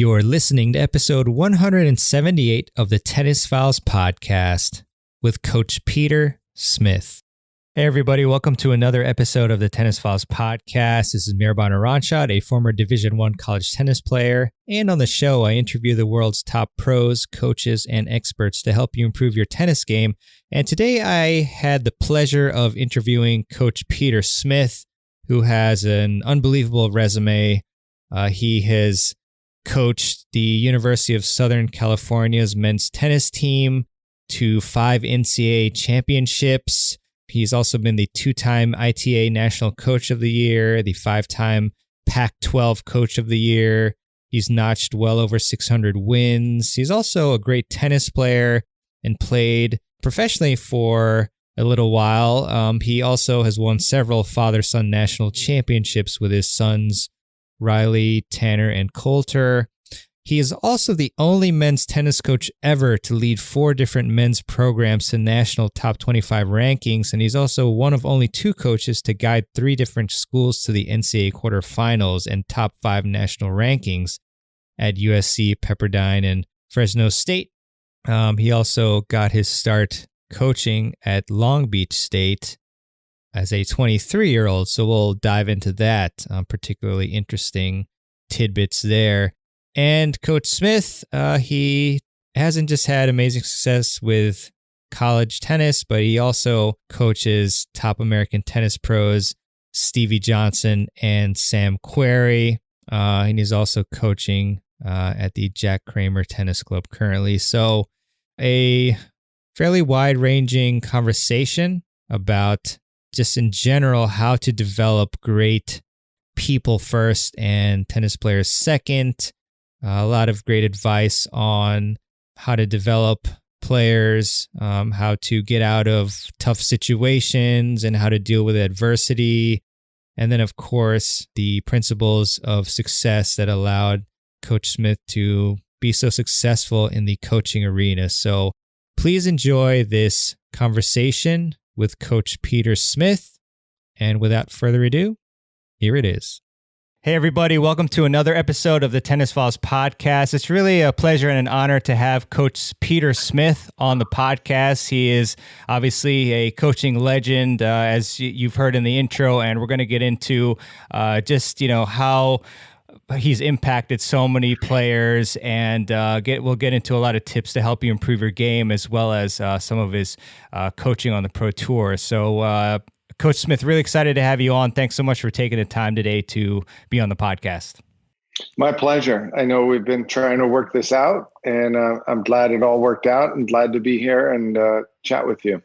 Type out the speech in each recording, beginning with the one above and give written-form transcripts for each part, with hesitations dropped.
You're listening to episode 178 of the Tennis Files podcast with Coach Peter Smith. Hey everybody, welcome to another episode of the Tennis Files podcast. This is Mirban Aranshad, a former Division I college tennis player. And on the show, I interview the world's top pros, coaches, and experts to help you improve your tennis game. And today I had the pleasure of interviewing Coach Peter Smith, who has an unbelievable resume. He has coached the University of Southern California's men's tennis team to 5 NCAA Championships. He's also been the 2-time ITA National Coach of the Year, the 5-time PAC-12 Coach of the Year. He's notched well over 600 wins. He's also a great tennis player and played professionally for a little while. He also has won several father-son national championships with his sons, Riley, Tanner, and Coulter. He is also the only men's tennis coach ever to lead 4 different men's programs to national top 25 rankings, and he's also one of only 2 coaches to guide 3 different schools to the NCAA quarterfinals and top 5 national rankings at USC, Pepperdine, and Fresno State. He also got his start coaching at Long Beach State as a 23-year-old, so we'll dive into that, particularly interesting tidbits there. And Coach Smith, he hasn't just had amazing success with college tennis, but he also coaches top American tennis pros Stevie Johnson and Sam Querrey. And he's also coaching at the Jack Kramer Tennis Club currently. So a fairly wide-ranging conversation about just in general how to develop great people first and tennis players second. A lot of great advice on how to develop players, how to get out of tough situations and how to deal with adversity. And then, of course, the principles of success that allowed Coach Smith to be so successful in the coaching arena. So please enjoy this conversation with Coach Peter Smith. And without further ado, here it is. Hey, everybody. Welcome to another episode of the Tennis Files podcast. It's really a pleasure and an honor to have Coach Peter Smith on the podcast. He is obviously a coaching legend, as you've heard in the intro, and we're going to get into how he's impacted so many players, and we'll get into a lot of tips to help you improve your game, as well as some of his coaching on the Pro Tour. So, Coach Smith, really excited to have you on. Thanks so much for taking the time today to be on the podcast. My pleasure. I know we've been trying to work this out, and I'm glad it all worked out and glad to be here and chat with you.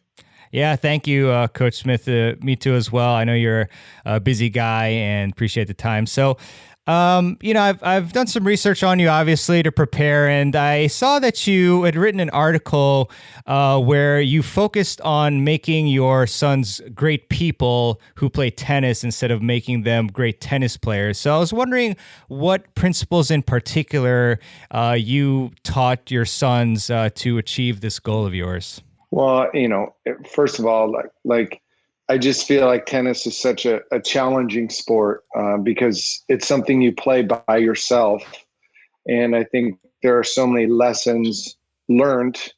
Yeah, thank you, Coach Smith. Me too as well. I know you're a busy guy and appreciate the time. So, I've done some research on you, obviously, to prepare, and I saw that you had written an article where you focused on making your sons great people who play tennis instead of making them great tennis players. So I was wondering what principles in particular you taught your sons to achieve this goal of yours. Well, first of all, like I just feel like tennis is such a challenging sport because it's something you play by yourself. And I think there are so many lessons learned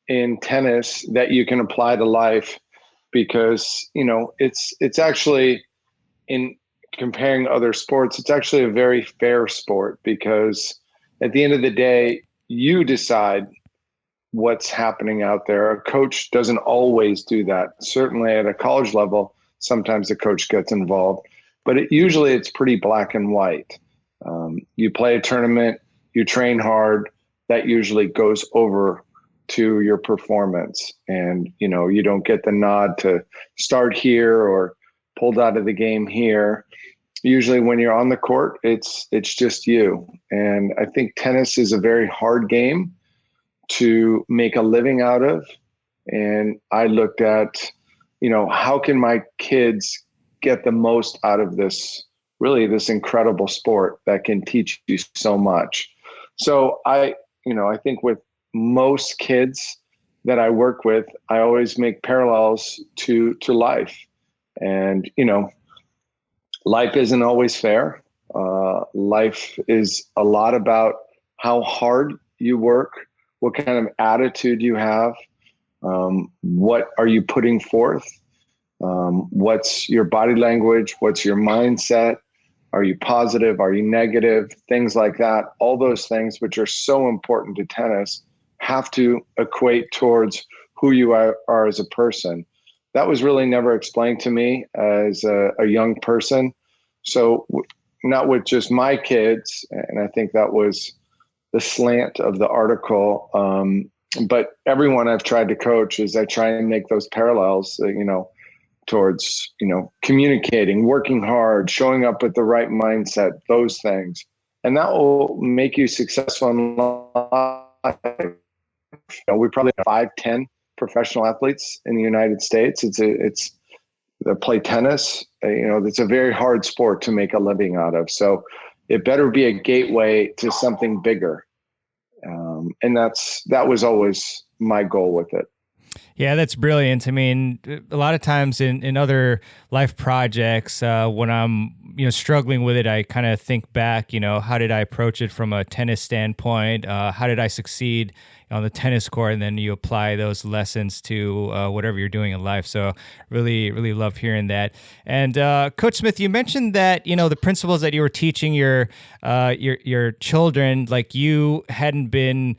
in tennis that you can apply to life because, it's actually, in comparing other sports, it's actually a very fair sport because at the end of the day, you decide what's happening out there. A coach doesn't always do that. Certainly at a college level, sometimes the coach gets involved, but usually it's pretty black and white. You play a tournament, you train hard, that usually goes over to your performance. And, you don't get the nod to start here or pulled out of the game here. Usually when you're on the court, it's just you. And I think tennis is a very hard game to make a living out of. And I looked at, how can my kids get the most out of this incredible sport that can teach you so much. So I think with most kids that I work with, I always make parallels to life. And, life isn't always fair. Life is a lot about how hard you work, what kind of attitude you have, what are you putting forth, what's your body language, what's your mindset, are you positive, are you negative, things like that. All those things which are so important to tennis have to equate towards who you are as a person. That was really never explained to me as a young person. So not with just my kids, and I think that was the slant of the article, but everyone I've tried to coach is I try and make those parallels, towards, communicating, working hard, showing up with the right mindset, those things. And that will make you successful in life. We probably have 5-10 professional athletes in the United States. They play tennis. It's a very hard sport to make a living out of. So it better be a gateway to something bigger. And that was always my goal with it. Yeah, that's brilliant. I mean, a lot of times in other life projects, when I'm struggling with it, I kind of think back. How did I approach it from a tennis standpoint? How did I succeed on the tennis court? And then you apply those lessons to whatever you're doing in life. So really, really love hearing that. And Coach Smith, you mentioned that the principles that you were teaching your children, like you hadn't been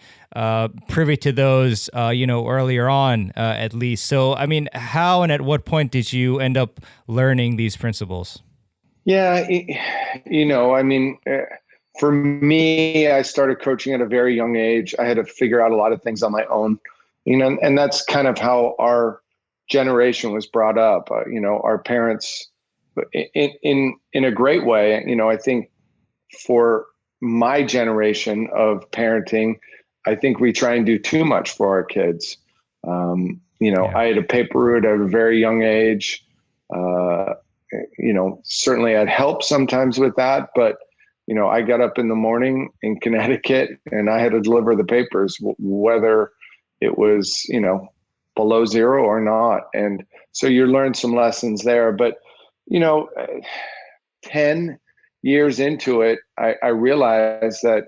privy to those, earlier on, at least. So, I mean, how and at what point did you end up learning these principles? Yeah, for me, I started coaching at a very young age. I had to figure out a lot of things on my own, and that's kind of how our generation was brought up. Our parents, in a great way. I think for my generation of parenting, I think we try and do too much for our kids. I had a paper route at a very young age. Certainly I'd help sometimes with that, but I got up in the morning in Connecticut and I had to deliver the papers, whether it was, below zero or not. And so you learn some lessons there, but 10 years into it, I realized that,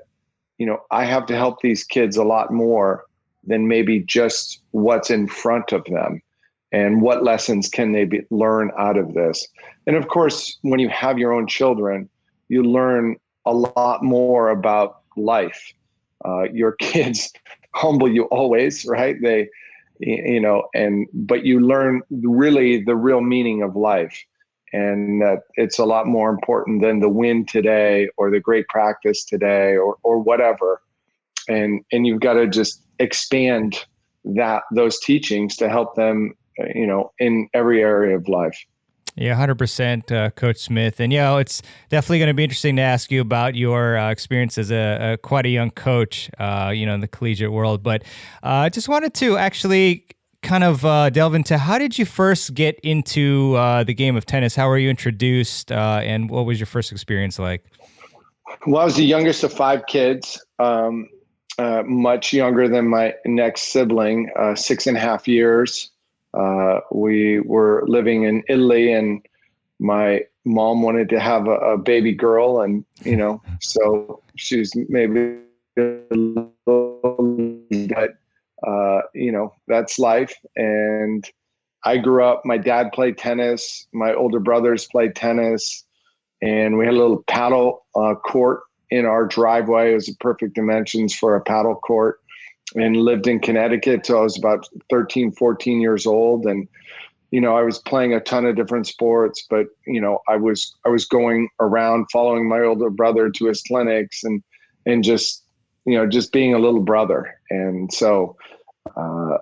I have to help these kids a lot more than maybe just what's in front of them and what lessons can they learn out of this. And of course, when you have your own children, you learn a lot more about life. Your kids humble you always, right? But you learn really the real meaning of life, and that it's a lot more important than the win today or the great practice today or whatever. And you've got to just expand those teachings to help them, in every area of life. Yeah, 100%, Coach Smith. And, it's definitely going to be interesting to ask you about your experience as a quite a young coach, in the collegiate world. But I just wanted to actually kind of delve into, how did you first get into the game of tennis? How were you introduced, and what was your first experience like? Well, I was the youngest of 5 kids, much younger than my next sibling, 6.5 years. We were living in Italy, and my mom wanted to have a baby girl, and so she's maybe but that's life. And I grew up, my dad played tennis, my older brothers played tennis, and we had a little paddle court in our driveway. It was the perfect dimensions for a paddle court, and lived in Connecticut till I was about 13, 14 years old. And, I was playing a ton of different sports, but, I was going around following my older brother to his clinics and just being a little brother. And so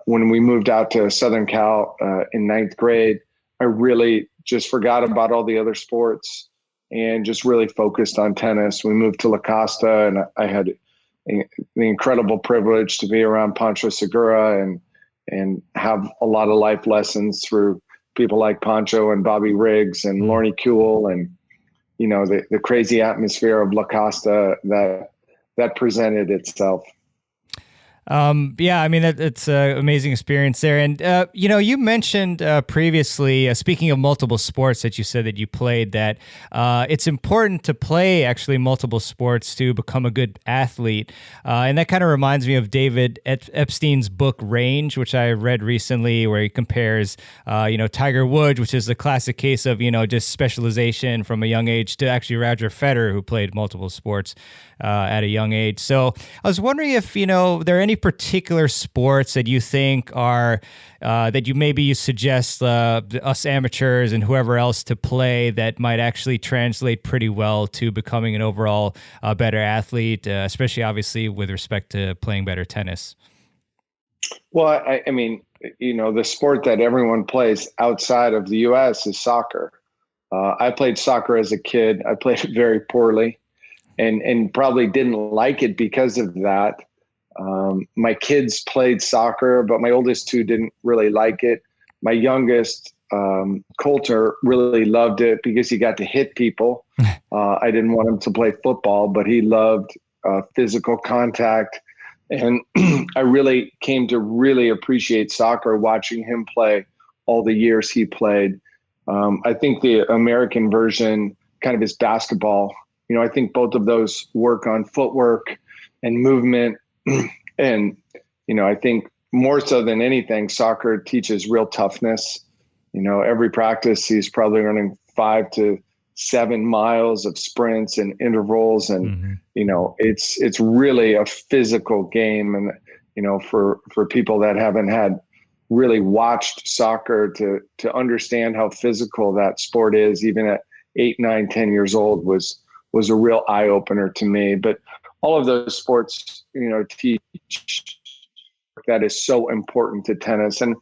when we moved out to Southern Cal in 9th grade, I really just forgot about all the other sports and just really focused on tennis. We moved to La Costa, and I had the incredible privilege to be around Pancho Segura and have a lot of life lessons through people like Pancho and Bobby Riggs and Lorne Kuehl, and the crazy atmosphere of La Costa that presented itself. Yeah, I mean, it's an amazing experience there. And, you mentioned previously, speaking of multiple sports that you said that you played, that it's important to play actually multiple sports to become a good athlete. And that kind of reminds me of David Epstein's book Range, which I read recently, where he compares, Tiger Woods, which is the classic case of, just specialization from a young age, to actually Roger Federer, who played multiple sports at a young age. So I was wondering if, there are any particular sports that you think are that you suggest us amateurs and whoever else to play that might actually translate pretty well to becoming an overall better athlete, especially obviously with respect to playing better tennis. Well, I mean, the sport that everyone plays outside of the U.S. is soccer. I played soccer as a kid. I played it very poorly, and probably didn't like it because of that. My kids played soccer, but my oldest two didn't really like it. My youngest, Coulter, really loved it because he got to hit people. I didn't want him to play football, but he loved physical contact. And I really came to really appreciate soccer watching him play all the years he played. I think the American version kind of is basketball. I think both of those work on footwork and movement. And, I think more so than anything, soccer teaches real toughness. Every practice he's probably running 5 to 7 miles of sprints and intervals. And, it's really a physical game. And, for people that haven't had really watched soccer to understand how physical that sport is, even at 8, 9, 10 years old was a real eye opener to me. But all of those sports, teach that is so important to tennis. And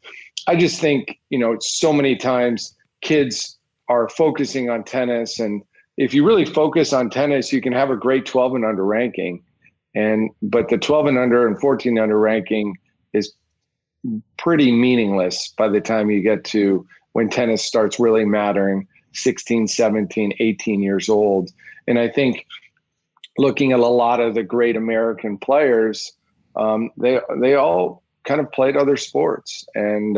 I just think, so many times kids are focusing on tennis. And if you really focus on tennis, you can have a great 12 and under ranking. But the 12 and under and 14 under ranking is pretty meaningless by the time you get to when tennis starts really mattering, 16, 17, 18 years old. And I think looking at a lot of the great American players, they all kind of played other sports. And,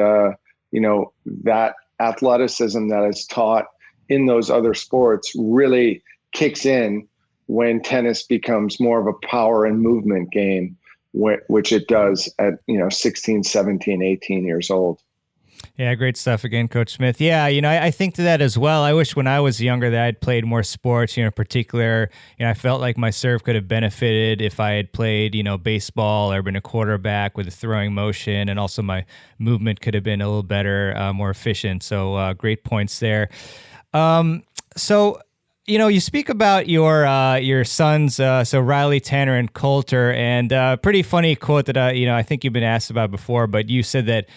that athleticism that is taught in those other sports really kicks in when tennis becomes more of a power and movement game, which it does at, 16, 17, 18 years old. Yeah, great stuff again, Coach Smith. Yeah, I think to that as well. I wish when I was younger that I'd played more sports, in particular, I felt like my serve could have benefited if I had played, baseball or been a quarterback with a throwing motion, and also my movement could have been a little better, more efficient. So great points there. So you speak about your sons, so Riley, Tanner, and Coulter, and pretty funny quote that I think you've been asked about before. But you said that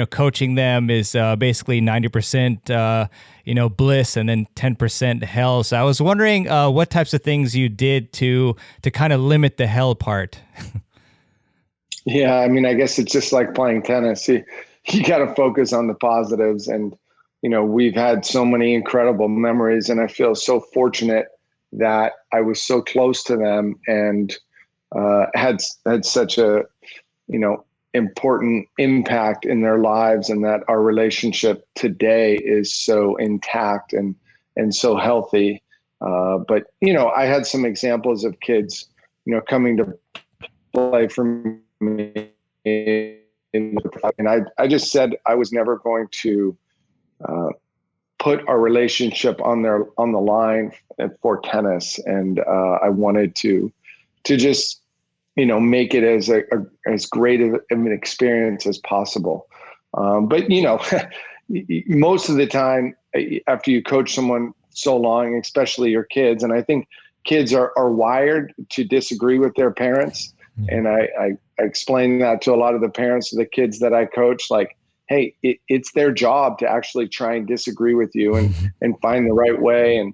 coaching them is basically 90% bliss and then 10% hell. So I was wondering what types of things you did to kind of limit the hell part. Yeah, I mean, I guess it's just like playing tennis. You got to focus on the positives. And we've had so many incredible memories, and I feel so fortunate that I was so close to them and had such a, important impact in their lives, and that our relationship today is so intact and so healthy. But, I had some examples of kids, coming to play for me. And I just said I was never going to put our relationship on the line for tennis, and I wanted to just make it as great of an experience as possible. But most of the time after you coach someone so long, especially your kids, and I think kids are wired to disagree with their parents, and I explain that to a lot of the parents of the kids that I coach, like, hey, it's their job to actually try and disagree with you and find the right way. And,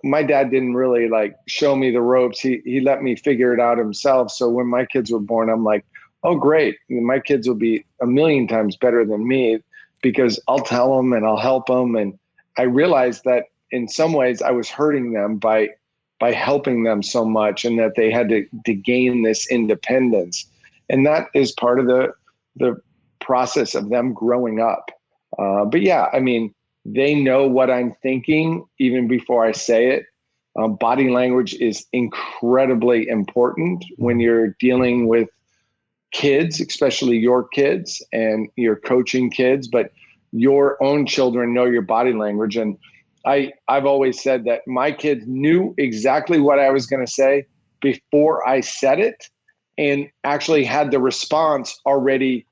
my dad didn't really show me the ropes. He let me figure it out himself. So when my kids were born, I'm like, oh, great. My kids will be a million times better than me because I'll tell them and I'll help them. And I realized that in some ways I was hurting them by helping them so much, and that they had to gain this independence. And that is part of the process of them growing up. But yeah, I mean, they know what I'm thinking even before I say it. Body language is incredibly important when you're dealing with kids, especially your kids, and you're coaching kids, but your own children know your body language. And I've always said that my kids knew exactly what I was going to say before I said it, and actually had the response already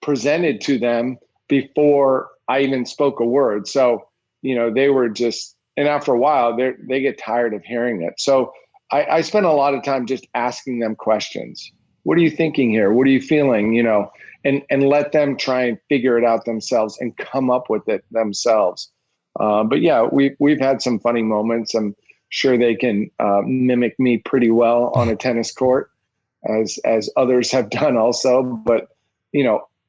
presented to them before I even spoke a word. So, they were just, and after a while, they get tired of hearing it. So I spend a lot of time just asking them questions. What are you thinking here? What are you feeling? And let them try and figure it out themselves and come up with it themselves. But yeah, we've had some funny moments. I'm sure they can mimic me pretty well on a tennis court, as others have done also. But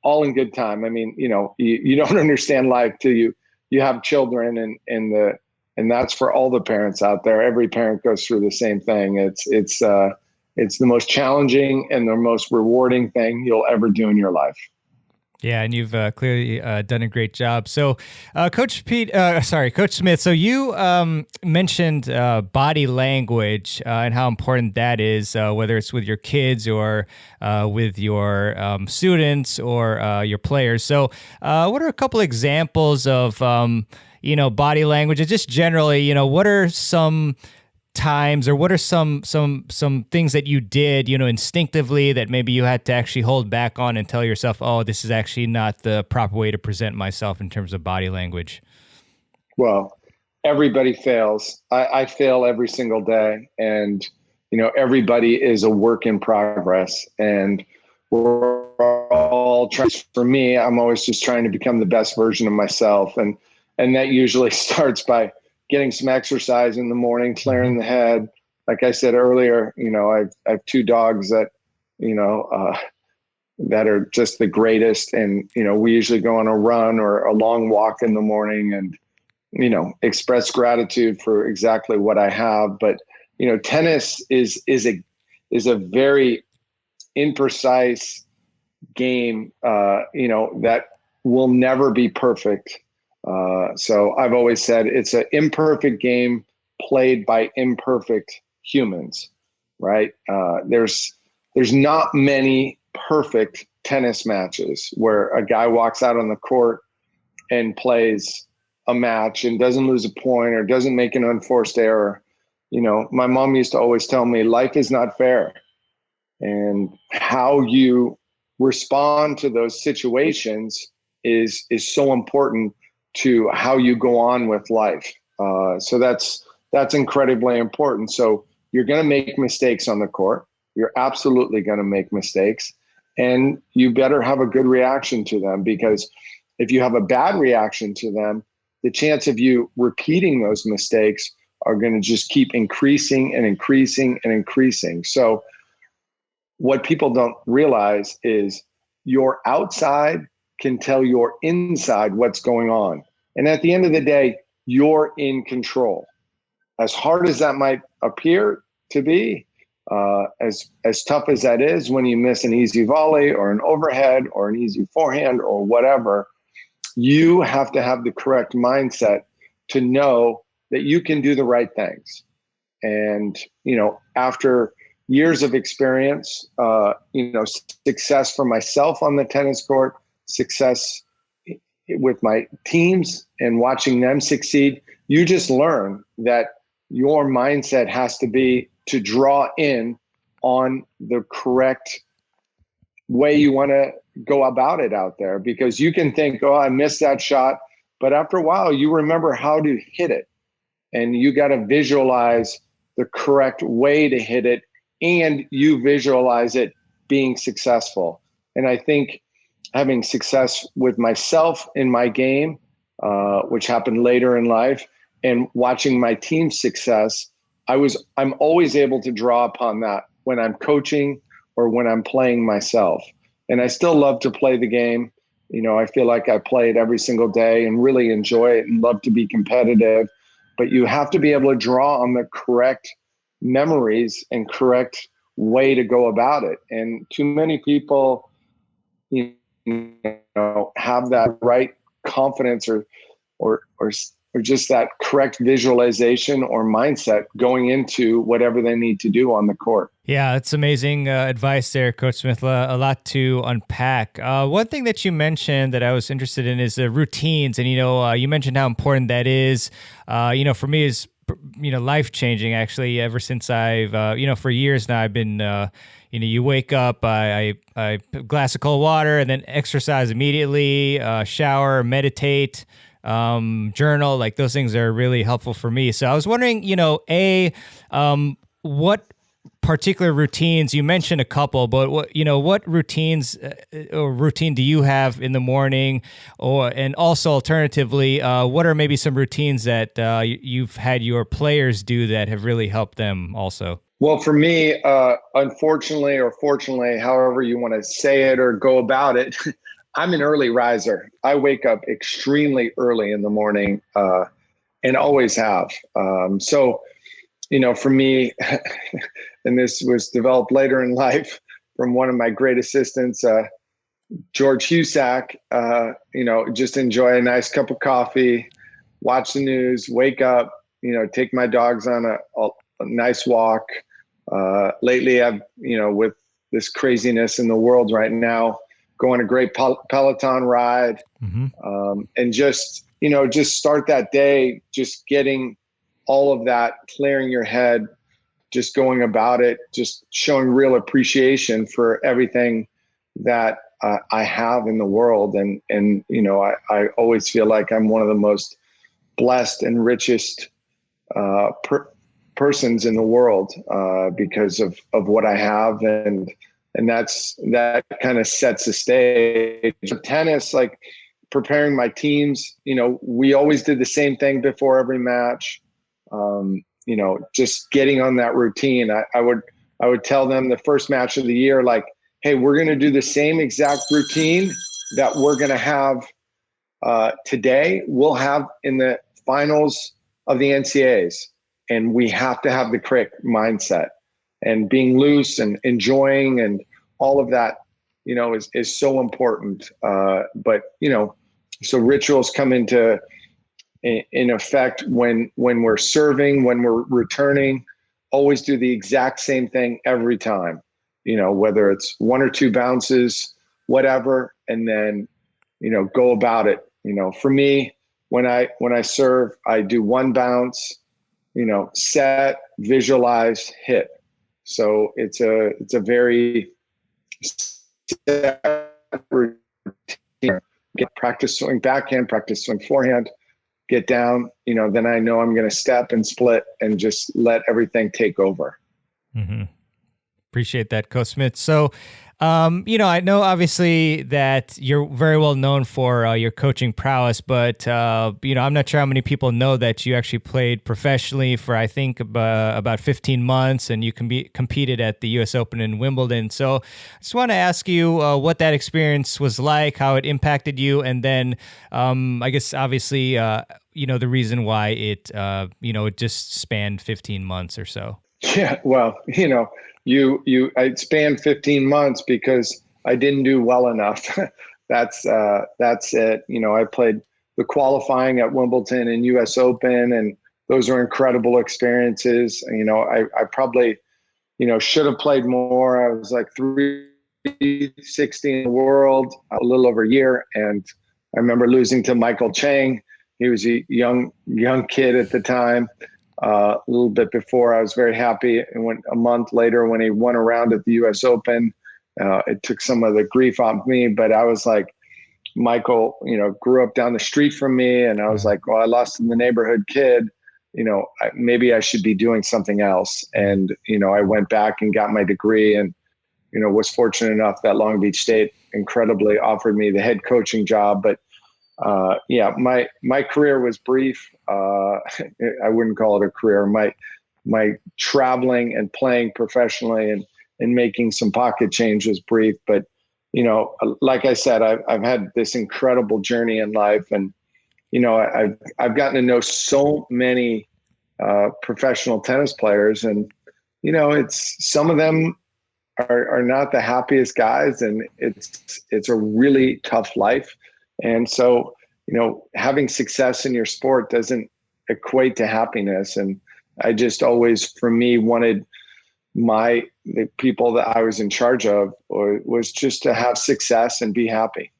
all in good time. I mean, you don't understand life till you have children, and that's for all the parents out there. Every parent goes through the same thing. It's the most challenging and the most rewarding thing you'll ever do in your life. Yeah, and you've clearly done a great job. So, Coach Smith. So you mentioned body language and how important that is, whether it's with your kids or with your students or your players. So, what are a couple examples of body language, and just generally, what are some times, or what are some things that you did, instinctively, that maybe you had to actually hold back on and tell yourself, oh, this is actually not the proper way to present myself in terms of body language? Well, everybody fails. I fail every single day, and everybody is a work in progress, and we're all trying. For me, I'm always just trying to become the best version of myself, and that usually starts by getting some exercise in the morning, clearing the head. Like I said earlier, I have two dogs that, that are just the greatest. And, we usually go on a run or a long walk in the morning and, express gratitude for exactly what I have. But, tennis is a very imprecise game, that will never be perfect. So I've always said it's an imperfect game played by imperfect humans, right? There's not many perfect tennis matches where a guy walks out on the court and plays a match and doesn't lose a point or doesn't make an unforced error. My mom used to always tell me life is not fair, and how you respond to those situations is so important to how you go on with life. So that's incredibly important. So you're going to make mistakes on the court. You're absolutely going to make mistakes, and you better have a good reaction to them, because if you have a bad reaction to them, the chance of you repeating those mistakes are going to just keep increasing and increasing and increasing. So what people don't realize is your outside can tell your inside what's going on. And at the end of the day, you're in control. As hard as that might appear to be, as tough as that is when you miss an easy volley or an overhead or an easy forehand or whatever, you have to have the correct mindset to know that you can do the right things. And, after years of experience, success for myself on the tennis court, success with my teams and watching them succeed, you just learn that your mindset has to be to draw in on the correct way you want to go about it out there. Because you can think, oh, I missed that shot. But after a while, you remember how to hit it. And you got to visualize the correct way to hit it, and you visualize it being successful. And I think having success with myself in my game, which happened later in life, and watching my team's success, I'm always able to draw upon that when I'm coaching or when I'm playing myself. And I still love to play the game. I feel like I play it every single day and really enjoy it and love to be competitive. But you have to be able to draw on the correct memories and correct way to go about it. And too many people, have that right confidence or just that correct visualization or mindset going into whatever they need to do on the court. Yeah, that's amazing advice there, Coach Smith. A lot to unpack. One thing that you mentioned that I was interested in is the routines. And, you mentioned how important that is. For me, is life-changing, actually, ever since I've, for years now, I've been, you wake up, I a glass of cold water and then exercise immediately, shower, meditate, journal. Like those things are really helpful for me. So I was wondering, what particular routines, you mentioned a couple, but what routines or routine do you have in the morning, and also alternatively, what are maybe some routines that you've had your players do that have really helped them also? Well, for me, unfortunately or fortunately, however you want to say it or go about it, I'm an early riser. I wake up extremely early in the morning, and always have. So, for me, and this was developed later in life from one of my great assistants, George Husak, just enjoy a nice cup of coffee, watch the news, wake up, take my dogs on a nice walk. Lately, I've, with this craziness in the world right now, going a great Peloton ride, and just start that day, just getting all of that, clearing your head, just going about it, just showing real appreciation for everything that I have in the world. And I always feel like I'm one of the most blessed and richest persons in the world because of what I have. And that kind of sets the stage. Tennis, like preparing my teams, we always did the same thing before every match. Just getting on that routine. I would tell them the first match of the year, like, hey, we're going to do the same exact routine that we're going to have today. We'll have in the finals of the NCAAs, and we have to have the correct mindset and being loose and enjoying and all of that, is so important. But so rituals come into in effect when we're serving, when we're returning. Always do the exact same thing every time, whether it's one or two bounces, whatever, and then go about it. For me, when I serve, I do one bounce, set, visualize, hit. So it's a very set routine. Get practice swing backhand, practice swing forehand, get down, then I know I'm going to step and split and just let everything take over. Mm-hmm. Appreciate that, Coach Smith. So, I know obviously that you're very well known for your coaching prowess, but, I'm not sure how many people know that you actually played professionally for, I think, about 15 months, and you competed at the U.S. Open in Wimbledon. So I just want to ask you what that experience was like, how it impacted you, and then I guess obviously, the reason why it, it just spanned 15 months or so. Yeah, well, I spanned 15 months because I didn't do well enough. That's it. I played the qualifying at Wimbledon and US Open, and those are incredible experiences. I probably, should have played more. I was like 360 in the world, a little over a year. And I remember losing to Michael Chang. He was a young kid at the time. A little bit before, I was very happy. And a month later, when he won a round at the U.S. Open, it took some of the grief off me. But I was like, Michael, grew up down the street from me, and I was like, well, I lost to the neighborhood kid. Maybe I should be doing something else. And I went back and got my degree, and was fortunate enough that Long Beach State incredibly offered me the head coaching job. But my career was brief. I wouldn't call it a career. My traveling and playing professionally and making some pocket change was brief. But, like I said, I've had this incredible journey in life, and, I've gotten to know so many professional tennis players, and, it's some of them are not the happiest guys, and it's a really tough life. And so, having success in your sport doesn't equate to happiness. And I just always, for me, wanted the people that I was in charge of was just to have success and be happy.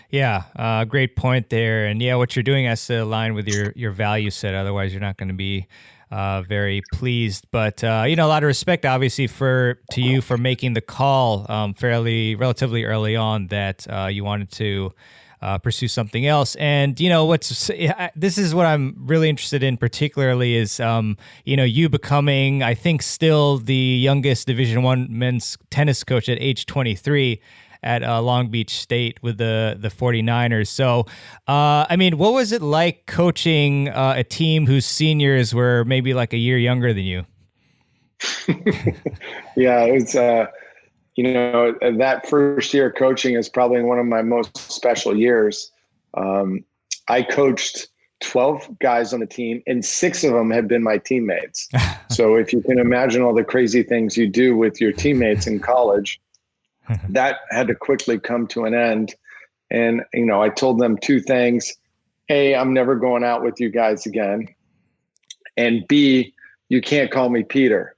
Yeah, great point there. And yeah, what you're doing has to align with your value set. Otherwise, you're not going to be very pleased. But a lot of respect, obviously, to you for making the call relatively early on that you wanted to pursue something else. And this is what I'm really interested in, particularly is you becoming, I think, still the youngest Division I men's tennis coach at age 23. At Long Beach State with the 49ers. So, what was it like coaching a team whose seniors were maybe like a year younger than you? Yeah, it's that first year coaching is probably one of my most special years. I coached 12 guys on the team, and 6 of them had been my teammates. So if you can imagine all the crazy things you do with your teammates in college, that had to quickly come to an end. And, I told them 2 things. A, I'm never going out with you guys again. And B, you can't call me Peter.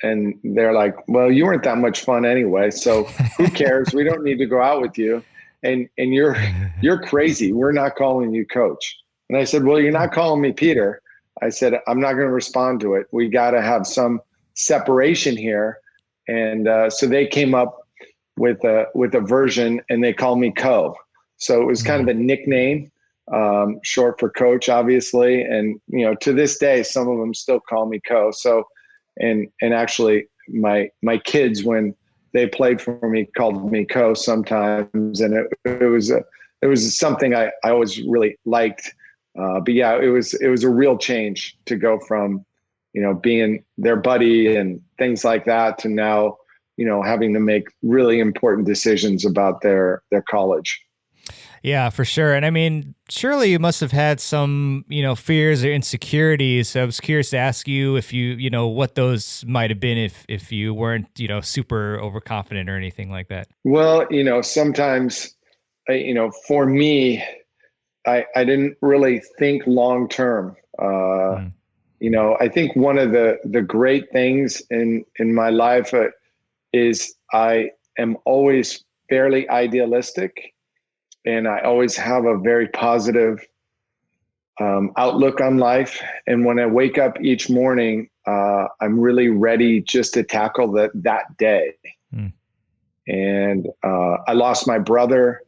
And they're like, well, you weren't that much fun anyway. So who cares? We don't need to go out with you. And you're crazy. We're not calling you coach. And I said, well, you're not calling me Peter. I said, I'm not going to respond to it. We got to have some separation here. And so they came up with a version, and they call me Co. So it was kind of a nickname, short for coach, obviously. And, to this day, some of them still call me Co. So, and actually my kids, when they played for me, called me Co sometimes. And it was something I always really liked. But yeah, it was a real change to go from, being their buddy and things like that to now, having to make really important decisions about their college. Yeah, for sure. And surely you must have had some, fears or insecurities. So I was curious to ask you if what those might have been if you weren't, super overconfident or anything like that. Well, sometimes, for me, I didn't really think long term. I think one of the great things in my life is I am always fairly idealistic, and I always have a very positive outlook on life. And when I wake up each morning, I'm really ready just to tackle that day. And I lost my brother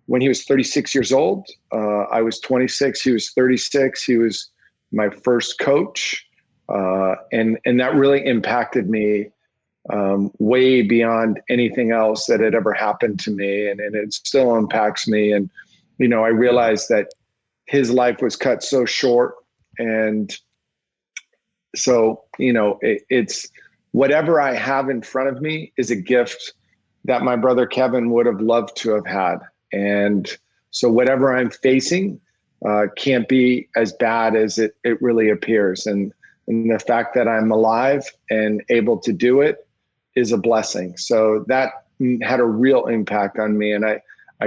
when he was 36 years old. I was 26, he was 36. He was my first coach. And that really impacted me way beyond anything else that had ever happened to me. And it still impacts me. And, I realized that his life was cut so short. And so, it's whatever I have in front of me is a gift that my brother Kevin would have loved to have had. And so whatever I'm facing can't be as bad as it really appears. And the fact that I'm alive and able to do it is a blessing. So that had a real impact on me. And I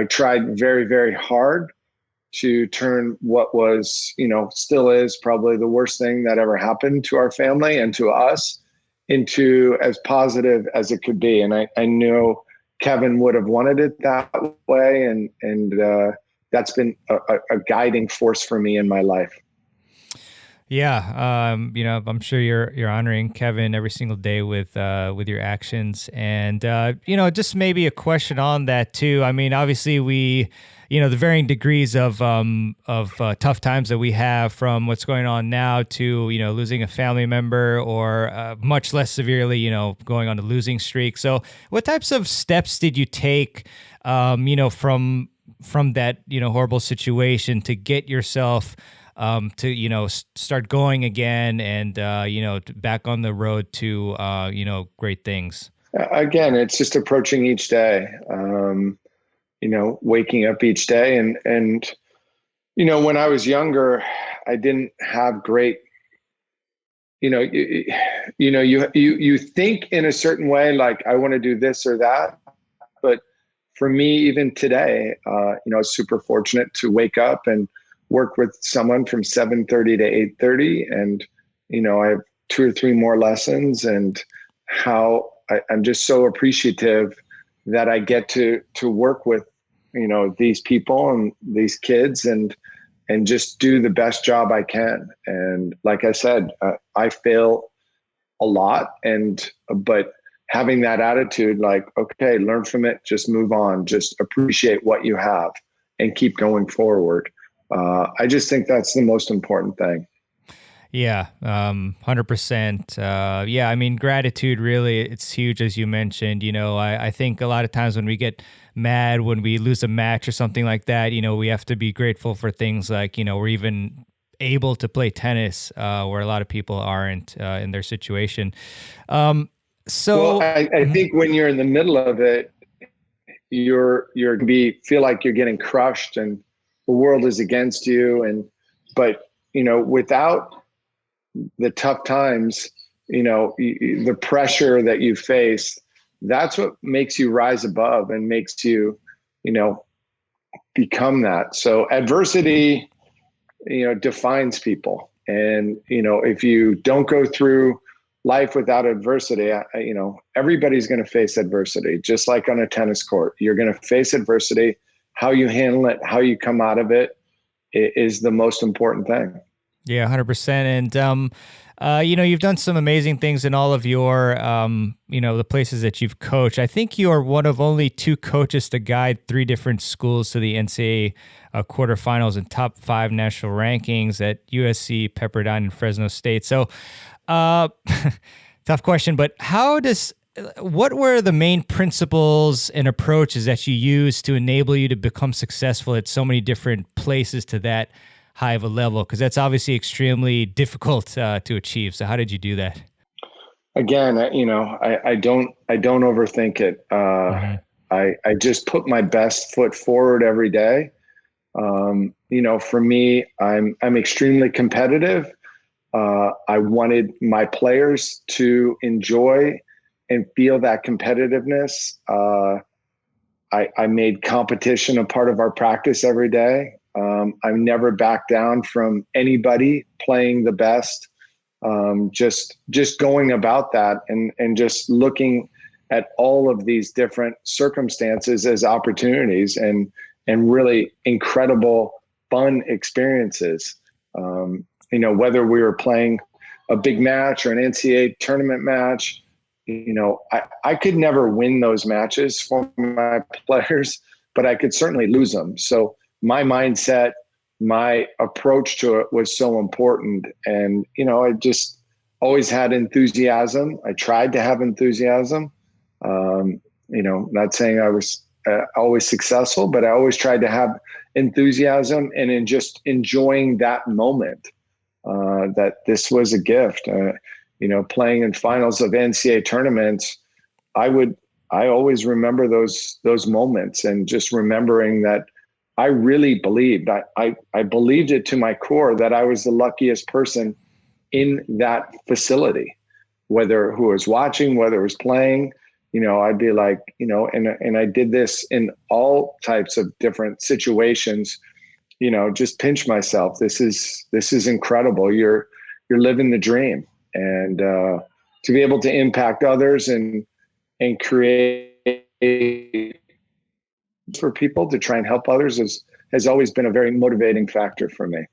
tried very, very hard to turn what was, still is probably the worst thing that ever happened to our family and to us into as positive as it could be. And I know Kevin would have wanted it that way. And that's been a guiding force for me in my life. Yeah, I'm sure you're honoring Kevin every single day with your actions, and just maybe a question on that too. Obviously we, the varying degrees of tough times that we have, from what's going on now to losing a family member, or much less severely, going on a losing streak. So, what types of steps did you take, from that horrible situation to get yourself to start going again and back on the road to great things? Again, it's just approaching each day, waking up each day, and when I was younger, I didn't have great, you think in a certain way, like I want to do this or that. But for me, even today, super fortunate to wake up and work with someone from 7:30 to 8:30. And, I have 2 or 3 more lessons, and how I'm just so appreciative that I get to work with, these people and these kids, and just do the best job I can. And like I said, I fail a lot, but having that attitude, like, okay, learn from it, just move on, just appreciate what you have and keep going forward. I just think that's the most important thing. Yeah, 100%. Yeah, I mean, gratitude really, it's huge, as you mentioned. I think a lot of times when we get mad when we lose a match or something like that, we have to be grateful for things like, we're even able to play tennis, where a lot of people aren't in their situation. Well, I think when you're in the middle of it, you're feel like you're getting crushed and the world is against you. But without the tough times, the pressure that you face, that's what makes you rise above and makes you, become that. So adversity, defines people. And, if you don't go through life without adversity, everybody's going to face adversity, just like on a tennis court. You're going to face adversity. How you handle it, how you come out of it is the most important thing. Yeah, 100%. And, you've done some amazing things in all of your, the places that you've coached. I think you are one of only 2 coaches to guide 3 different schools to the NCAA quarterfinals and top 5 national rankings at USC, Pepperdine, and Fresno State. So, tough question, but what were the main principles and approaches that you used to enable you to become successful at so many different places to that high of a level? Because that's obviously extremely difficult to achieve. So how did you do that? Again, I don't overthink it. I just put my best foot forward every day. For me, I'm extremely competitive. I wanted my players to enjoy and feel that competitiveness. I made competition a part of our practice every day. I've never backed down from anybody playing the best. Just going about that and just looking at all of these different circumstances as opportunities and really incredible fun experiences. Whether we were playing a big match or an NCAA tournament match, I could never win those matches for my players, but I could certainly lose them. So my mindset, my approach to it was so important. And, I just always had enthusiasm. I tried to have enthusiasm. Not saying I was always successful, but I always tried to have enthusiasm and in just enjoying that moment, that this was a gift. Playing in finals of NCAA tournaments, I always remember those moments and just remembering that I really believed, I believed it to my core that I was the luckiest person in that facility, whether who was watching, whether it was playing, I'd be like, and I did this in all types of different situations, just pinch myself. This is incredible. You're living the dream. And to be able to impact others and create for people to try and help others has always been a very motivating factor for me.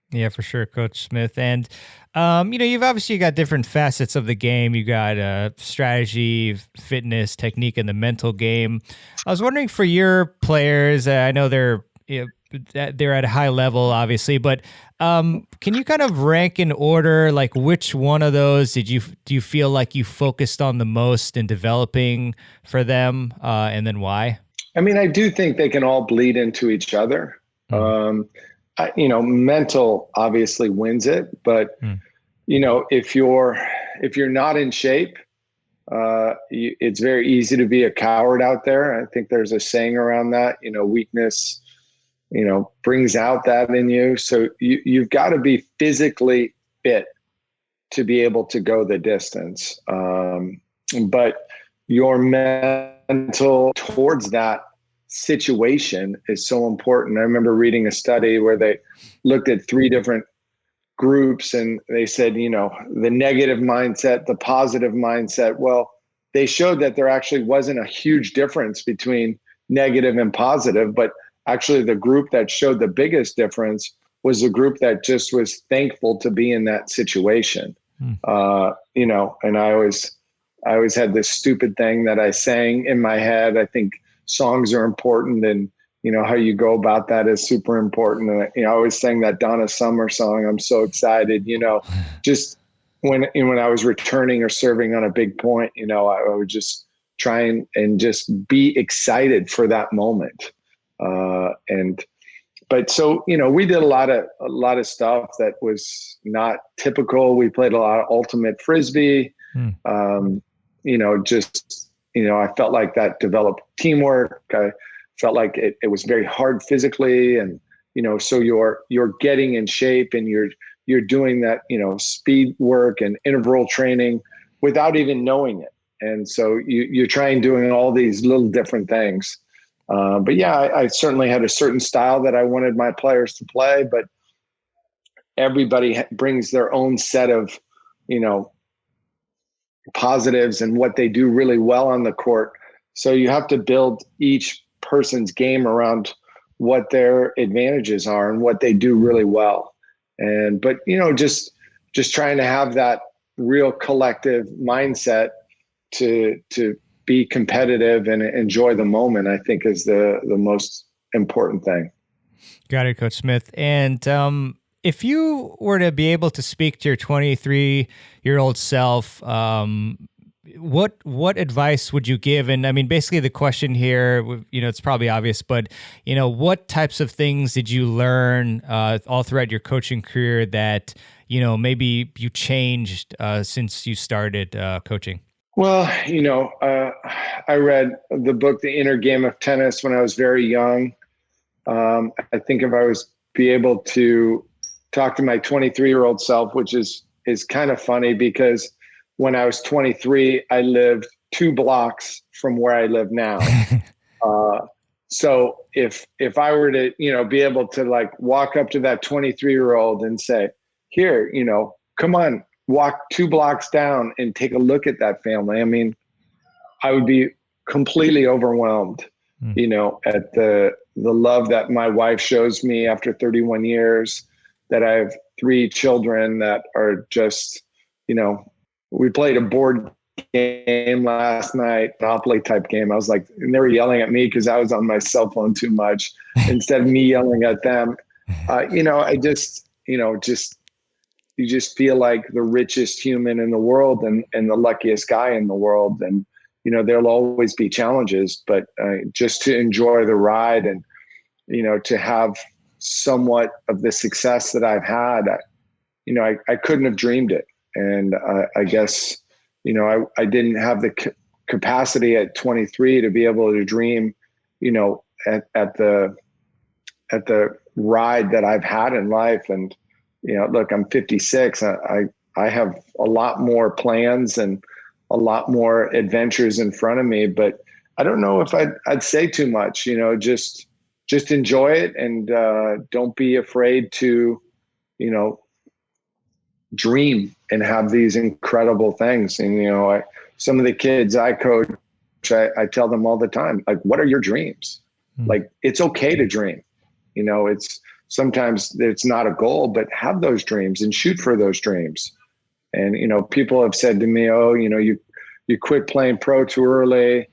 Yeah, for sure, Coach Smith. And, you've obviously got different facets of the game. You got strategy, fitness, technique, and the mental game. I was wondering for your players, I know they're at a high level, obviously, but can you kind of rank in order, like which one of those do you feel like you focused on the most in developing for them, and then why? I mean, I do think they can all bleed into each other. Mental obviously wins it, but if you're not in shape, it's very easy to be a coward out there. I think there's a saying around that, weakness, brings out that in you. So you've got to be physically fit to be able to go the distance. But your mental towards that situation is so important. I remember reading a study where they looked at 3 different groups and they said, the negative mindset, the positive mindset. Well, they showed that there actually wasn't a huge difference between negative and positive, but actually the group that showed the biggest difference was the group that just was thankful to be in that situation. And I always had this stupid thing that I sang in my head. I think songs are important, and how you go about that is super important. And I always sang that Donna Summer song, I'm so excited, just when I was returning or serving on a big point, I would just try and just be excited for that moment. But so, we did a lot of stuff that was not typical. We played a lot of ultimate Frisbee. I felt like that developed teamwork. I felt like it was very hard physically. And, so you're getting in shape and you're doing that, speed work and interval training without even knowing it. And so you're trying doing all these little different things. But yeah, I certainly had a certain style that I wanted my players to play, but everybody brings their own set of, positives and what they do really well on the court. So you have to build each person's game around what their advantages are and what they do really well. But just trying to have that real collective mindset to be competitive and enjoy the moment, I think is the most important thing. Got it, Coach Smith. And if you were to be able to speak to your 23-year-old self, what advice would you give? And I mean, basically the question here, it's probably obvious, but what types of things did you learn all throughout your coaching career that maybe you changed since you started coaching? Well, I read the book, The Inner Game of Tennis, when I was very young. I think if I was be able to talk to my 23-year-old self, which is kind of funny because when I was 23, I lived 2 blocks from where I live now. So if I were to, be able to like walk up to that 23-year-old and say, here, come on, walk 2 blocks down and take a look at that family. I mean, I would be completely overwhelmed, at the love that my wife shows me after 31 years, that I have 3 children that are just, we played a board game last night, Monopoly type game. I was like, and they were yelling at me because I was on my cell phone too much instead of me yelling at them. You just feel like the richest human in the world and the luckiest guy in the world. And, there'll always be challenges, but just to enjoy the ride and, to have somewhat of the success that I've had, I couldn't have dreamed it. And I guess, I didn't have the capacity at 23 to be able to dream, at the ride that I've had in life. And, look, I'm 56. I have a lot more plans and a lot more adventures in front of me, but I don't know if I'd say too much, just enjoy it and don't be afraid to, dream and have these incredible things. And, some of the kids I coach, I tell them all the time, like, what are your dreams? Like, it's okay to dream. Sometimes it's not a goal, but have those dreams and shoot for those dreams. And, people have said to me, oh, you quit playing pro too early.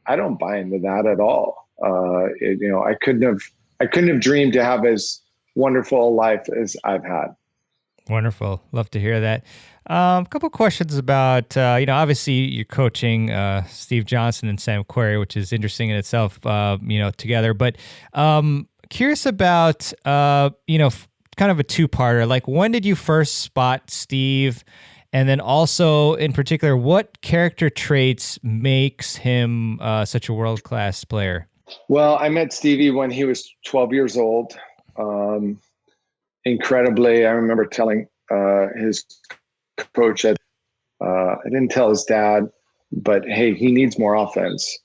I don't buy into that at all. I couldn't have dreamed to have as wonderful a life as I've had. Wonderful. Love to hear that. A couple questions about, obviously you're coaching Steve Johnson and Sam Querrey, which is interesting in itself, together. But curious about, kind of a 2-parter. Like, when did you first spot Steve? And then also, in particular, what character traits makes him such a world-class player? Well, I met Stevie when he was 12 years old. Incredibly, I remember telling his coach at, I didn't tell his dad, but hey, he needs more offense.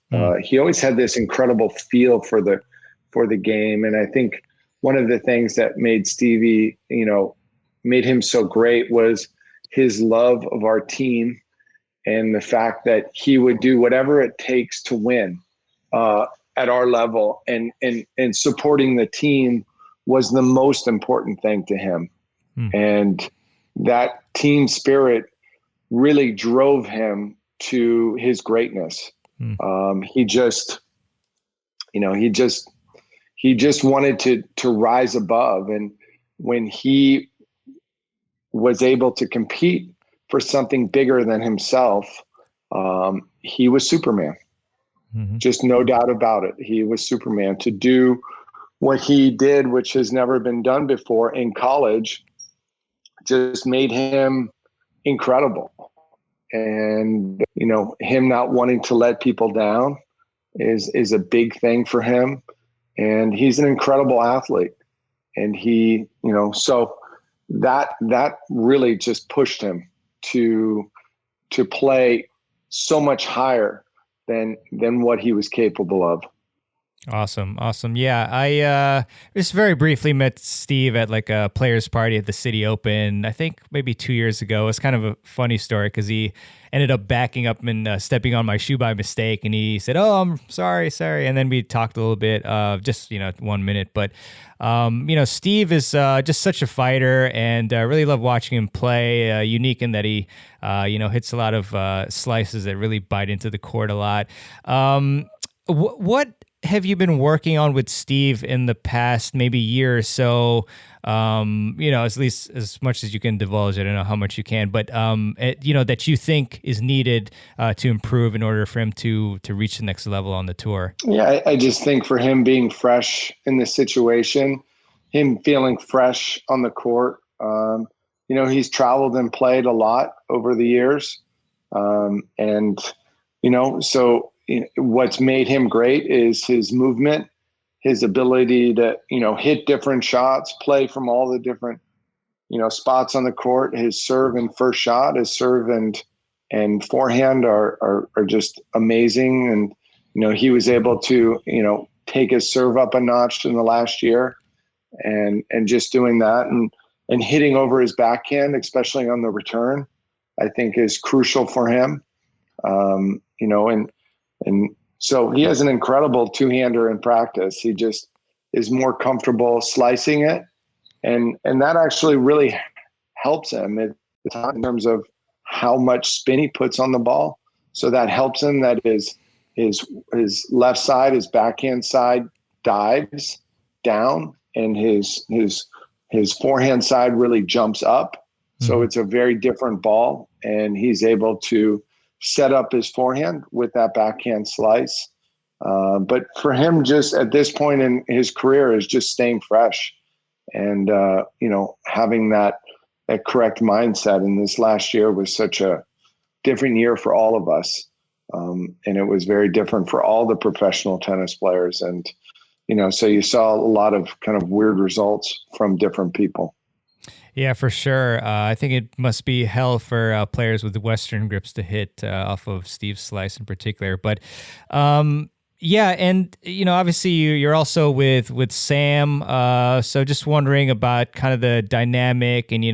He always had this incredible feel for the game. And I think one of the things that made Stevie, made him so great was his love of our team and the fact that he would do whatever it takes to win at our level, and supporting the team was the most important thing to him. And that team spirit really drove him to his greatness. He just wanted to rise above. And when he was able to compete for something bigger than himself, he was Superman. Just no doubt about it. He was Superman. To do what he did, which has never been done before in college, just made him incredible. And, him not wanting to let people down is a big thing for him. And he's an incredible athlete. And he, so that really just pushed him to play so much higher than what he was capable of. Awesome. Yeah, I just very briefly met Steve at like a players party at the City Open, I think maybe 2 years ago. It was kind of a funny story because he ended up backing up and stepping on my shoe by mistake, and he said, "Oh, I'm sorry," and then we talked a little bit, just 1 minute. But Steve is just such a fighter, and I really love watching him play. Unique in that he hits a lot of slices that really bite into the court a lot. What have you been working on with Steve in the past maybe year or so? At least as much as you can divulge. I don't know how much you can, but that you think is needed to improve in order for him to reach the next level on the tour. Yeah, I just think for him being fresh in the situation, him feeling fresh on the court, he's traveled and played a lot over the years, so what's made him great is his movement, his ability to, hit different shots, play from all the different, spots on the court. His serve and first shot, his serve and forehand are just amazing. And, he was able to, take his serve up a notch in the last year, and just doing that and hitting over his backhand, especially on the return, I think is crucial for him. And so he has an incredible two-hander in practice. He just is more comfortable slicing it. And that actually really helps him in terms of how much spin he puts on the ball. So that helps him, that his left side, his backhand side dives down, and his forehand side really jumps up. So it's a very different ball, and he's able to set up his forehand with that backhand slice. But for him, just at this point in his career, is just staying fresh and, having that correct mindset. And this last year was such a different year for all of us. And it was very different for all the professional tennis players. And, so you saw a lot of kind of weird results from different people. Yeah, for sure. I think it must be hell for players with the Western grips to hit off of Steve's slice in particular. But yeah, and obviously you're also with Sam. So just wondering about kind of the dynamic and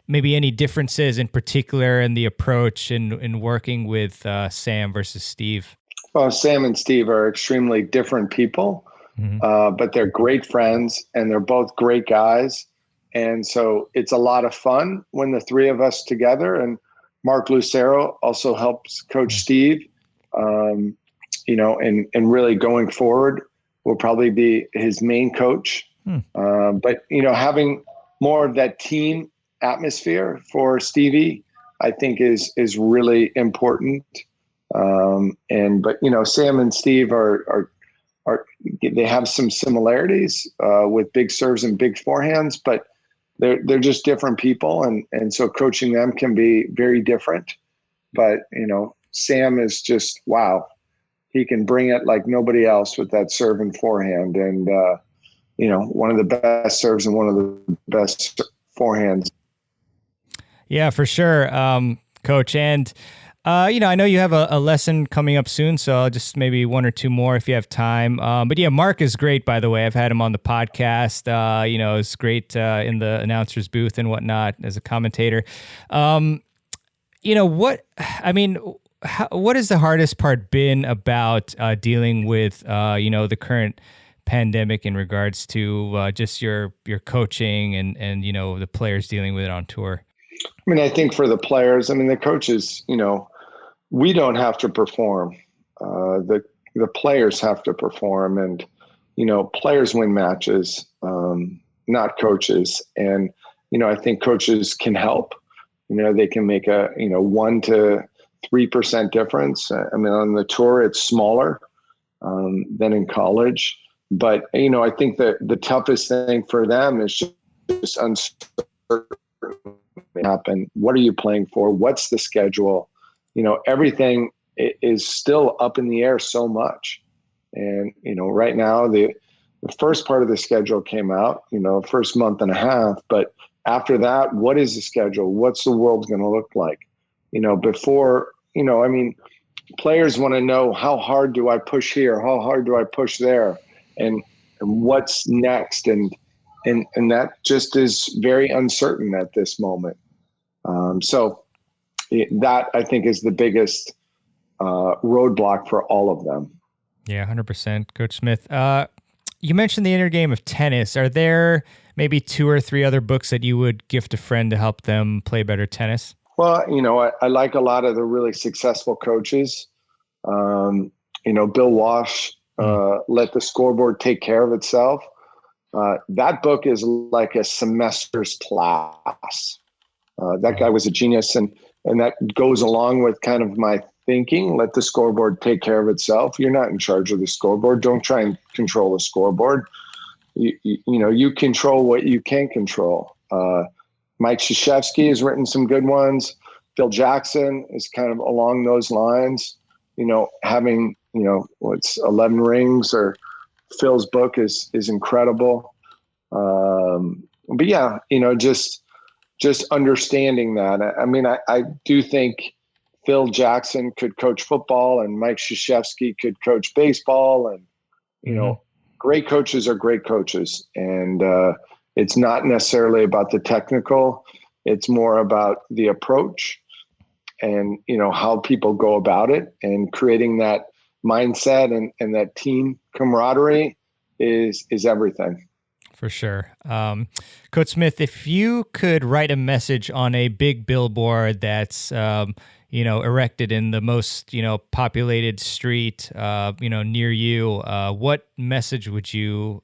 maybe any differences in particular in the approach in working with Sam versus Steve. Well, Sam and Steve are extremely different people, but they're great friends, and they're both great guys. And so it's a lot of fun when the three of us together, and Mark Lucero also helps coach Steve, and really going forward will probably be his main coach. But, having more of that team atmosphere for Stevie, I think is really important. But Sam and Steve are they have some similarities with big serves and big forehands, but they're just different people, and so coaching them can be very different. But Sam is just wow. He can bring it like nobody else with that serve and forehand, and one of the best serves and one of the best forehands. Yeah, for sure, Coach. And, I know you have a lesson coming up soon, so I'll just maybe one or two more if you have time. But yeah, Mark is great, by the way. I've had him on the podcast. It's great in the announcer's booth and whatnot as a commentator. What has the hardest part been about dealing with, the current pandemic in regards to just your coaching and the players dealing with it on tour? I mean, I think for the players, the coaches, we don't have to perform. The players have to perform, and players win matches, not coaches. And I think coaches can help. They can make a 1 to 3% difference. On the tour, it's smaller than in college. But I think that the toughest thing for them is just uncertainty. Happen. What are you playing for? What's the schedule? Everything is still up in the air so much. And, right now the first part of the schedule came out, first month and a half, but after that, what is the schedule? What's the world going to look like? Before, players want to know, how hard do I push here? How hard do I push there? And what's next? And that just is very uncertain at this moment. So that, I think, is the biggest roadblock for all of them. Yeah, 100%. Coach Smith, you mentioned the inner game of tennis. Are there maybe 2 or 3 other books that you would gift a friend to help them play better tennis? Well, I like a lot of the really successful coaches. Bill Walsh, Let the Scoreboard Take Care of Itself. That book is like a semester's class. That guy was a genius, and that goes along with kind of my thinking. Let the scoreboard take care of itself. You're not in charge of the scoreboard. Don't try and control the scoreboard. You control what you can control. Mike Krzyzewski has written some good ones. Phil Jackson is kind of along those lines. Having 11 rings, or Phil's book is incredible. But yeah, just understanding that. I do think Phil Jackson could coach football, and Mike Krzyzewski could coach baseball, and great coaches are great coaches. And it's not necessarily about the technical. It's more about the approach and, how people go about it, and creating that mindset and that team camaraderie is everything. For sure. Coach Smith, if you could write a message on a big billboard that's, erected in the most, populated street, near you, what message would you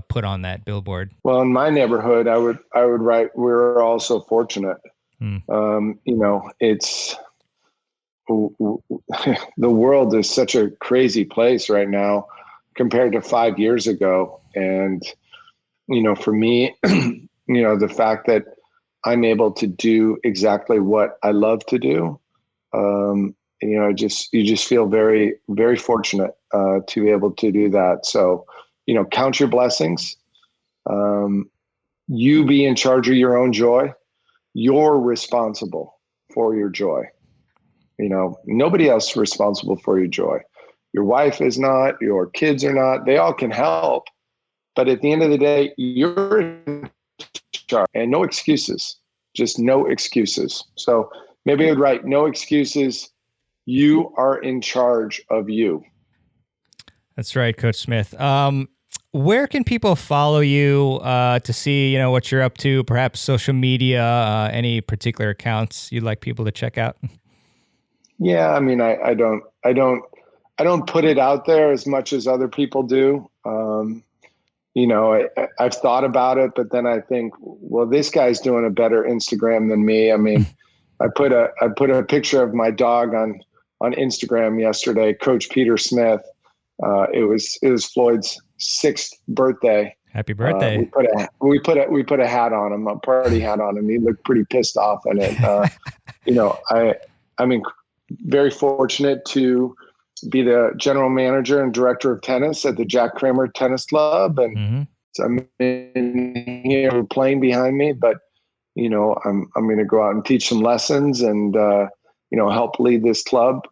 put on that billboard? Well, in my neighborhood, I would write, "We're all so fortunate." It's the world is such a crazy place right now compared to 5 years ago. And, for me, the fact that I'm able to do exactly what I love to do, you just feel very, very fortunate to be able to do that. So, count your blessings. You be in charge of your own joy. You're responsible for your joy. Nobody else is responsible for your joy. Your wife is not, your kids are not. They all can help. But at the end of the day, you're in charge, and no excuses, just no excuses. So maybe I would write, "No excuses. You are in charge of you." That's right, Coach Smith. Where can people follow you to see, what you're up to, perhaps social media, any particular accounts you'd like people to check out? Yeah. I don't put it out there as much as other people do. I've thought about it, but then I think, well, this guy's doing a better Instagram than me. I put a picture of my dog on Instagram yesterday, Coach Peter Smith. It was Floyd's 6th birthday. Happy birthday! We put a hat on him, a party hat on him. He looked pretty pissed off in it. I'm very fortunate to be the general manager and director of tennis at the Jack Kramer Tennis Club, and so I'm in here playing behind me. But I'm going to go out and teach some lessons and, help lead this club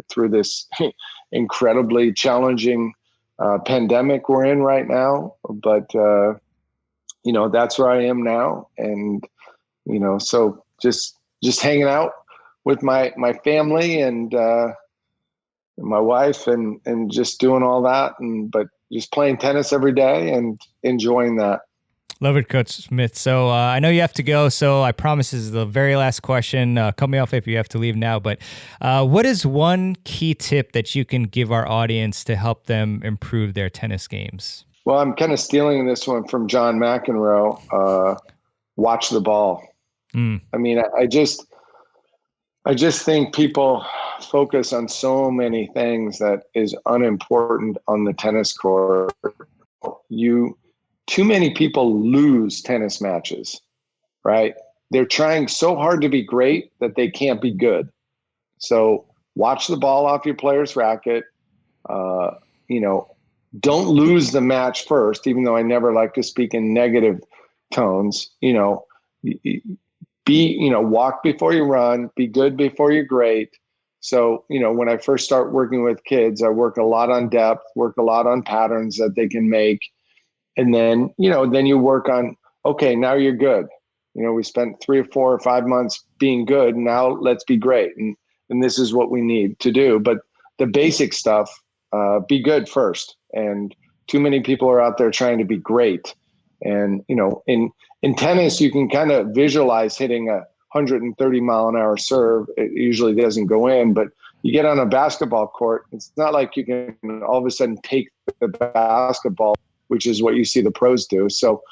through this incredibly challenging pandemic we're in right now. But, that's where I am now. And, so just hanging out with my family and my wife and just doing all that. But just playing tennis every day and enjoying that. Love it, Coach Smith. So I know you have to go, so I promise this is the very last question. Cut me off if you have to leave now, but what is one key tip that you can give our audience to help them improve their tennis games? Well, I'm kind of stealing this one from John McEnroe. Watch the ball. I mean, I just think people focus on so many things that is unimportant on the tennis court. Too many people lose tennis matches, right? They're trying so hard to be great that they can't be good. So watch the ball off your player's racket. Don't lose the match first, even though I never like to speak in negative tones. Walk before you run, be good before you're great. So, when I first start working with kids, I work a lot on depth, work a lot on patterns that they can make. And then, then you work on, okay, now you're good. We spent 3 or 4 or 5 months being good. Now let's be great. And this is what we need to do. But the basic stuff, be good first. And too many people are out there trying to be great. And, in tennis, you can kind of visualize hitting a 130 mile an hour serve. It usually doesn't go in, but you get on a basketball court. It's not like you can all of a sudden take the basketball, which is what you see the pros do. So,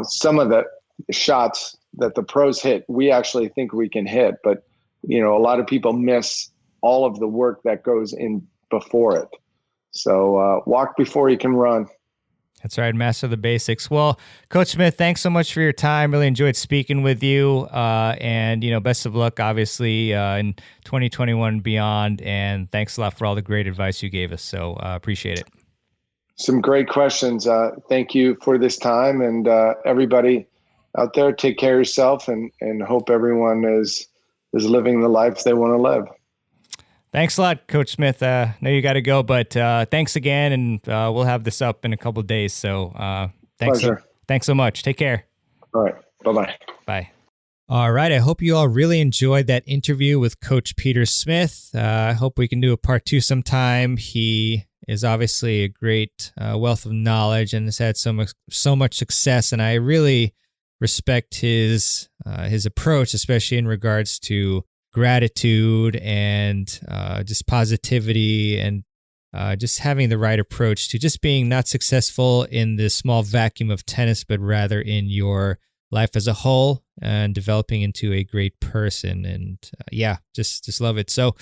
some of the shots that the pros hit, we actually think we can hit, but, a lot of people miss all of the work that goes in before it. So walk before you can run. That's right. Master the basics. Well, Coach Smith, thanks so much for your time. Really enjoyed speaking with you. And, best of luck, obviously, in 2021 and beyond. And thanks a lot for all the great advice you gave us. So appreciate it. Some great questions. Thank you for this time. And everybody out there, take care of yourself and hope everyone is living the life they want to live. Thanks a lot, Coach Smith. I know you got to go, but thanks again, and we'll have this up in a couple of days. So thanks so much. Take care. All right. Bye-bye. Bye. All right. I hope you all really enjoyed that interview with Coach Peter Smith. I hope we can do a part 2 sometime. He is obviously a great wealth of knowledge and has had so much success, and I really respect his approach, especially in regards to gratitude and just positivity and just having the right approach to just being not successful in the small vacuum of tennis, but rather in your life as a whole and developing into a great person. And just love it. So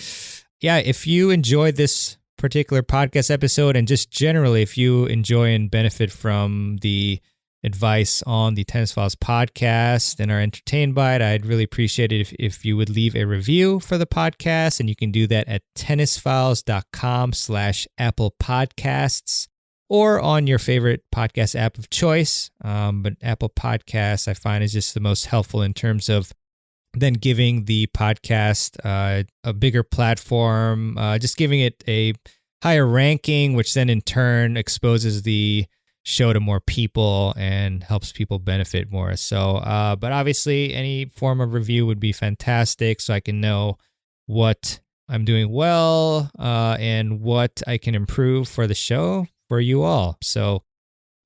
if you enjoyed this particular podcast episode and just generally, if you enjoy and benefit from the advice on the Tennis Files podcast and are entertained by it, I'd really appreciate it if you would leave a review for the podcast, and you can do that at tennisfiles.com/Apple Podcasts or on your favorite podcast app of choice. But Apple Podcasts, I find, is just the most helpful in terms of then giving the podcast a bigger platform, just giving it a higher ranking, which then in turn exposes the show to more people and helps people benefit more. So, but obviously any form of review would be fantastic so I can know what I'm doing well and what I can improve for the show for you all. So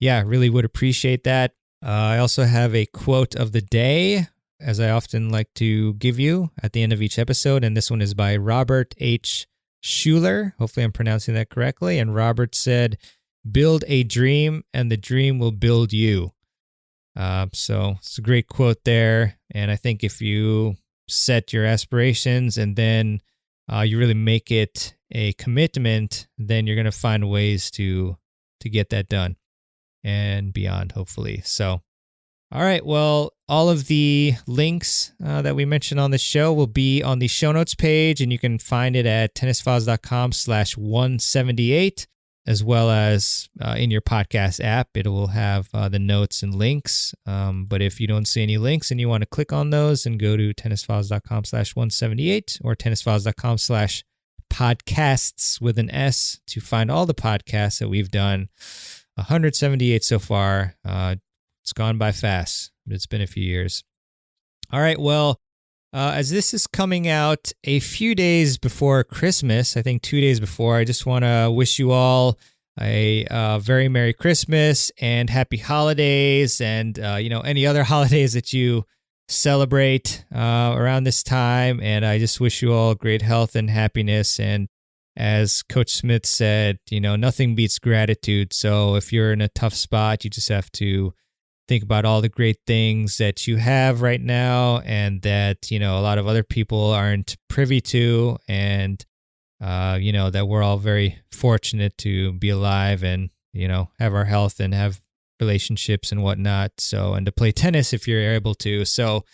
really would appreciate that. I also have a quote of the day, as I often like to give you at the end of each episode. And this one is by Robert H. Schuller. Hopefully I'm pronouncing that correctly. And Robert said, "Build a dream and the dream will build you." So it's a great quote there. And I think if you set your aspirations and then you really make it a commitment, then you're going to find ways to get that done and beyond, hopefully. So, all right. Well, all of the links that we mentioned on the show will be on the show notes page, and you can find it at tennisfiles.com/178. as well as in your podcast app. It will have the notes and links. But if you don't see any links and you want to click on those, and go to tennisfiles.com/178 or tennisfiles.com/podcasts with an S to find all the podcasts that we've done. 178 so far. It's gone by fast. It's been a few years. All right. Well, as this is coming out a few days before Christmas, I think 2 days before, I just want to wish you all a very Merry Christmas and Happy Holidays, and any other holidays that you celebrate around this time. And I just wish you all great health and happiness. And as Coach Smith said, nothing beats gratitude. So if you're in a tough spot, you just have to think about all the great things that you have right now, and that, a lot of other people aren't privy to. And, that we're all very fortunate to be alive and, have our health and have relationships and whatnot. So, and to play tennis if you're able to. So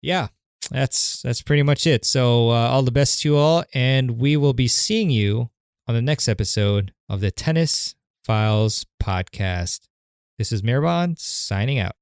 yeah, that's pretty much it. So all the best to you all. And we will be seeing you on the next episode of the Tennis Files podcast. This is Mirban signing out.